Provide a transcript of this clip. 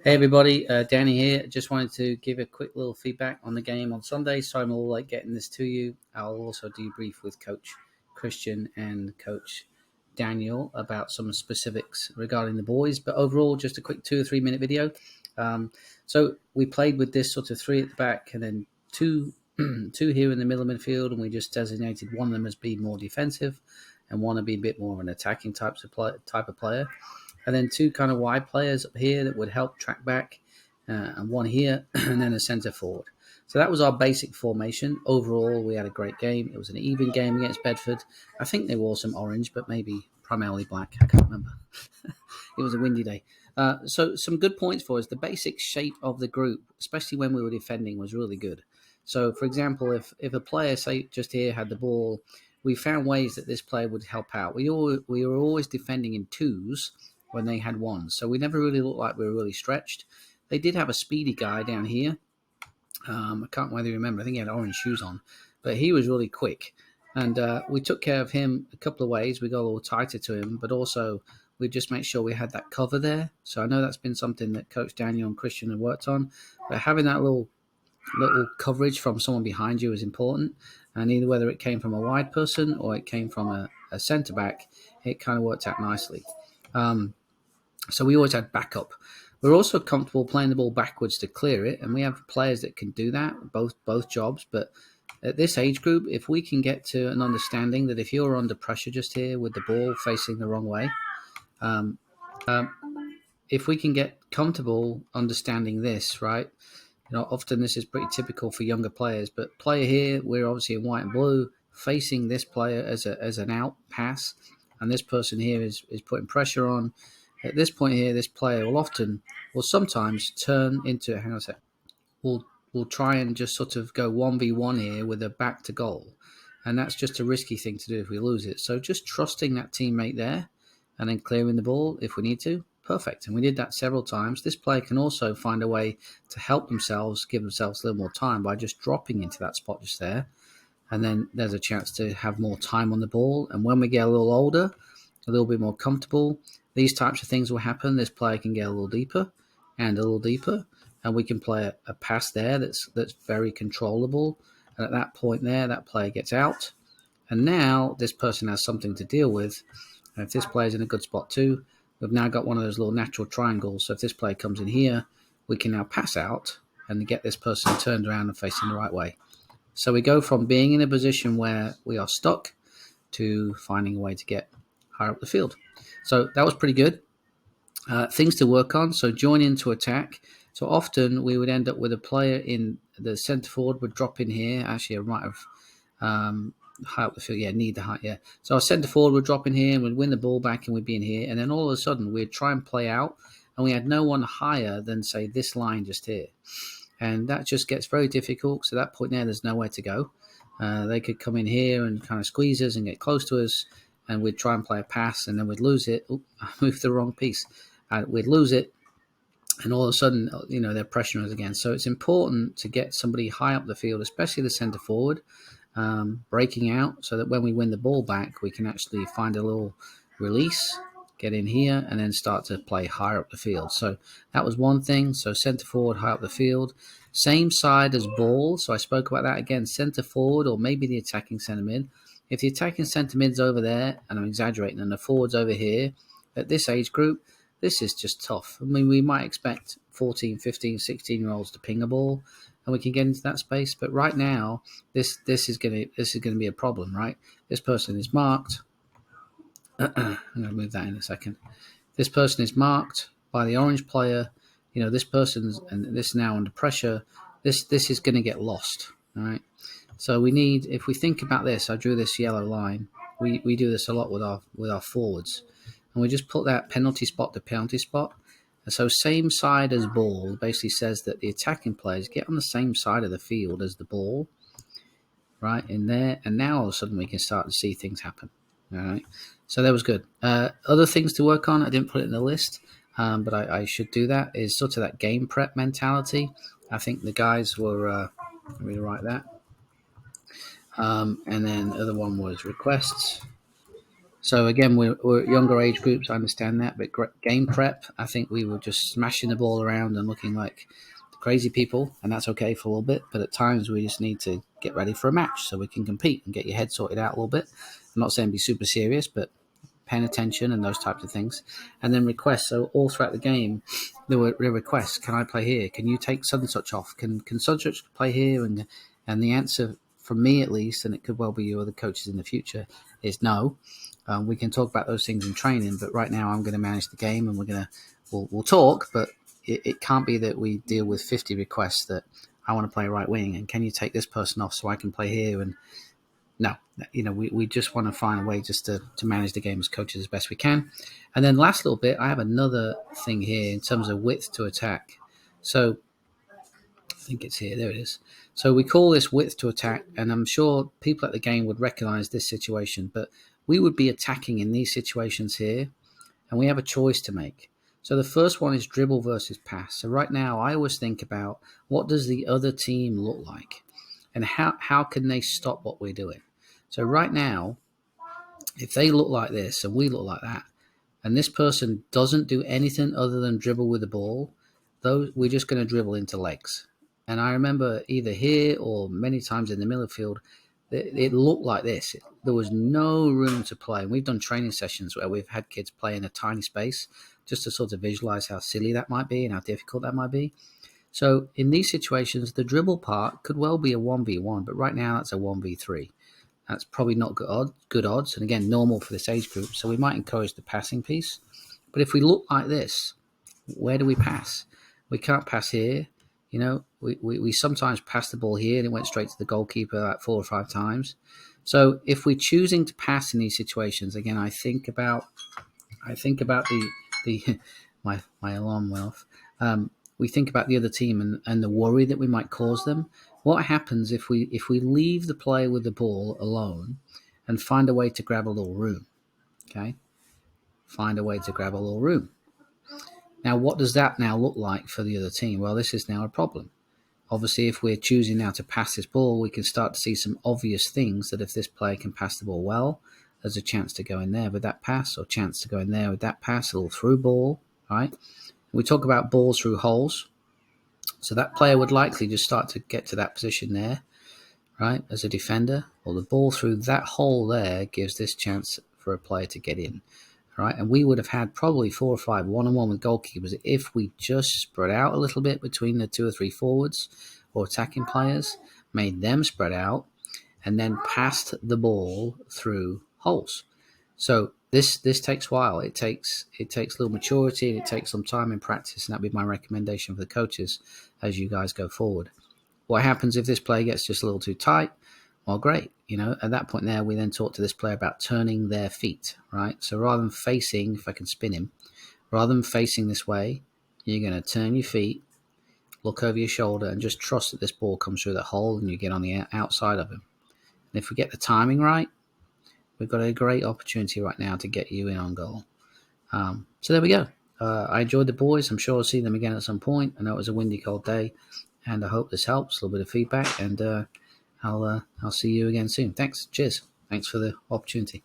Hey everybody, Danny here. Just wanted to give a quick little feedback on the game on Sunday. So I'm all like getting this to you. I'll also debrief with Coach Christian and Coach Daniel about some specifics regarding the boys. But overall, just a quick 2 or 3 minute video. So we played with this sort of three at the back and then two here in the middle of midfield, and we just designated one of them as being more defensive and one to be a bit more of an attacking type of player. And then two kind of wide players up here that would help track back, and one here, and then a centre forward. So that was our basic formation. Overall, we had a great game. It was an even game against Bedford. I think they wore some orange, but maybe primarily black. I can't remember. It was a windy day. So some good points for us. The basic shape of the group, especially when we were defending, was really good. So, for example, if a player, say, just here had the ball, we found ways that this player would help out. We were always defending in twos when they had ones. So we never really looked like we were really stretched. They did have a speedy guy down here. I can't whether you remember. I think he had orange shoes on. But he was really quick. And we took care of him a couple of ways. We got a little tighter to him, but also we just make sure we had that cover there. So I know that's been something that Coach Daniel and Christian have worked on. But having that little coverage from someone behind you is important. And either whether it came from a wide person or it came from a centre-back, it kind of worked out nicely. So we always had backup. We're also comfortable playing the ball backwards to clear it, and we have players that can do that, both jobs. But at this age group, if we can get to an understanding that if you're under pressure just here with the ball facing the wrong way, um, um, if we can get comfortable understanding this, right? Often this is pretty typical for younger players, but player here, we're obviously in white and blue, facing this player as an out pass, and this person here is putting pressure on. At this point here, this player will sometimes turn into, hang on a sec, will try and just sort of go 1v1 here with a back to goal. And that's just a risky thing to do if we lose it. So just trusting that teammate there and then clearing the ball if we need to, perfect. And we did that several times. This player can also find a way to help themselves, give themselves a little more time by just dropping into that spot just there. And then there's a chance to have more time on the ball. And when we get a little older, a little bit more comfortable, these types of things will happen. This player can get a little deeper and a little deeper, and we can play a pass there that's very controllable. And at that point there, that player gets out. And now this person has something to deal with. And if this player's in a good spot too, we've now got one of those little natural triangles. So if this player comes in here, we can now pass out and get this person turned around and facing the right way. So we go from being in a position where we are stuck to finding a way to get higher up the field. So that was pretty good. Things to work on. So join into attack. So often we would end up with a player in the centre forward would drop in here. Actually, I might have high up the field. Yeah, need the height. Yeah. So our centre forward would drop in here and we'd win the ball back and we'd be in here. And then all of a sudden we'd try and play out, and we had no one higher than, say, this line just here. And that just gets very difficult. So at that point there, there's nowhere to go. They could come in here and kind of squeeze us and get close to us, and we'd try and play a pass, and then we'd lose it. Oop, I moved the wrong piece. We'd lose it, and all of a sudden, they're pressuring us again. So it's important to get somebody high up the field, especially the centre forward, breaking out, so that when we win the ball back, we can actually find a little release, get in here, and then start to play higher up the field. So that was one thing. So centre forward, high up the field. Same side as ball. So I spoke about that again, centre forward or maybe the attacking centre mid. If the attacking centre mid's over there, and I'm exaggerating, and the forward's over here, at this age group, this is just tough. I mean, we might expect 14, 15, 16-year-olds to ping a ball, and we can get into that space. But right now, this is going to be a problem, right? This person is marked. I'm going to move that in a second. This person is marked by the orange player. This person's, and this now under pressure. This is going to get lost, all right? So we need, if we think about this, I drew this yellow line. We do this a lot with our forwards, and we just put that penalty spot to penalty spot. And so same side as ball basically says that the attacking players get on the same side of the field as the ball, right in there. And now all of a sudden we can start to see things happen. All right. So that was good. Other things to work on, I didn't put it in the list, but I should do that, is sort of that game prep mentality. I think the guys were, let me write that. And then the other one was requests. So again, we're younger age groups. I understand that, but game prep, I think we were just smashing the ball around and looking like crazy people, and that's okay for a little bit. But at times, we just need to get ready for a match so we can compete and get your head sorted out a little bit. I'm not saying be super serious, but paying attention and those types of things. And then requests. So all throughout the game, there were requests. Can I play here? Can you take such and such off? Can such and such play here? And the answer from me at least, and it could well be you other coaches in the future, is no. We can talk about those things in training, but right now I'm going to manage the game, and we'll talk, but it can't be that we deal with 50 requests that I want to play right wing, and can you take this person off so I can play here? And no, we just want to find a way just to manage the game as coaches as best we can. And then last little bit, I have another thing here in terms of width to attack. So I think it's here. There it is. So we call this width to attack, and I'm sure people at the game would recognize this situation, but we would be attacking in these situations here, and we have a choice to make. So the first one is dribble versus pass. So right now, I always think about what does the other team look like, and how can they stop what we're doing. So right now, if they look like this and we look like that, and this person doesn't do anything other than dribble with the ball, we're just going to dribble into legs. And I remember either here or many times in the middle field, it looked like this. There was no room to play. And we've done training sessions where we've had kids play in a tiny space just to sort of visualize how silly that might be and how difficult that might be. So in these situations, the dribble part could well be a 1v1, but right now that's a 1v3. That's probably not good odds. And again, normal for this age group. So we might encourage the passing piece. But if we look like this, where do we pass? We can't pass here. We sometimes pass the ball here and it went straight to the goalkeeper like 4 or 5 times. So if we're choosing to pass in these situations, again, I think about the my alarm went off. We think about the other team and the worry that we might cause them. What happens if we leave the player with the ball alone and find a way to grab a little room? Okay, find a way to grab a little room. Now, what does that now look like for the other team? Well, this is now a problem. Obviously, if we're choosing now to pass this ball, we can start to see some obvious things that if this player can pass the ball well, there's a chance to go in there with that pass, or chance to go in there with that pass, a little through ball, right? We talk about balls through holes. So that player would likely just start to get to that position there, right, as a defender. Well, the ball through that hole there gives this chance for a player to get in, right? And we would have had probably 4 or 5 one-on-one with goalkeepers if we just spread out a little bit between the 2 or 3 forwards or attacking players, made them spread out, and then passed the ball through holes. So this takes a while. It takes a little maturity, and it takes some time in practice, and that'd be my recommendation for the coaches as you guys go forward. What happens if this player gets just a little too tight? Well, great. At that point there, we then talk to this player about turning their feet, right? So rather than facing, if I can spin him, rather than facing this way, you're going to turn your feet, look over your shoulder, and just trust that this ball comes through that hole and you get on the outside of him. And if we get the timing right, we've got a great opportunity right now to get you in on goal. So there we go. I enjoyed the boys. I'm sure I'll see them again at some point. I know it was a windy, cold day, and I hope this helps. A little bit of feedback, and I'll see you again soon. Thanks. Cheers. Thanks for the opportunity.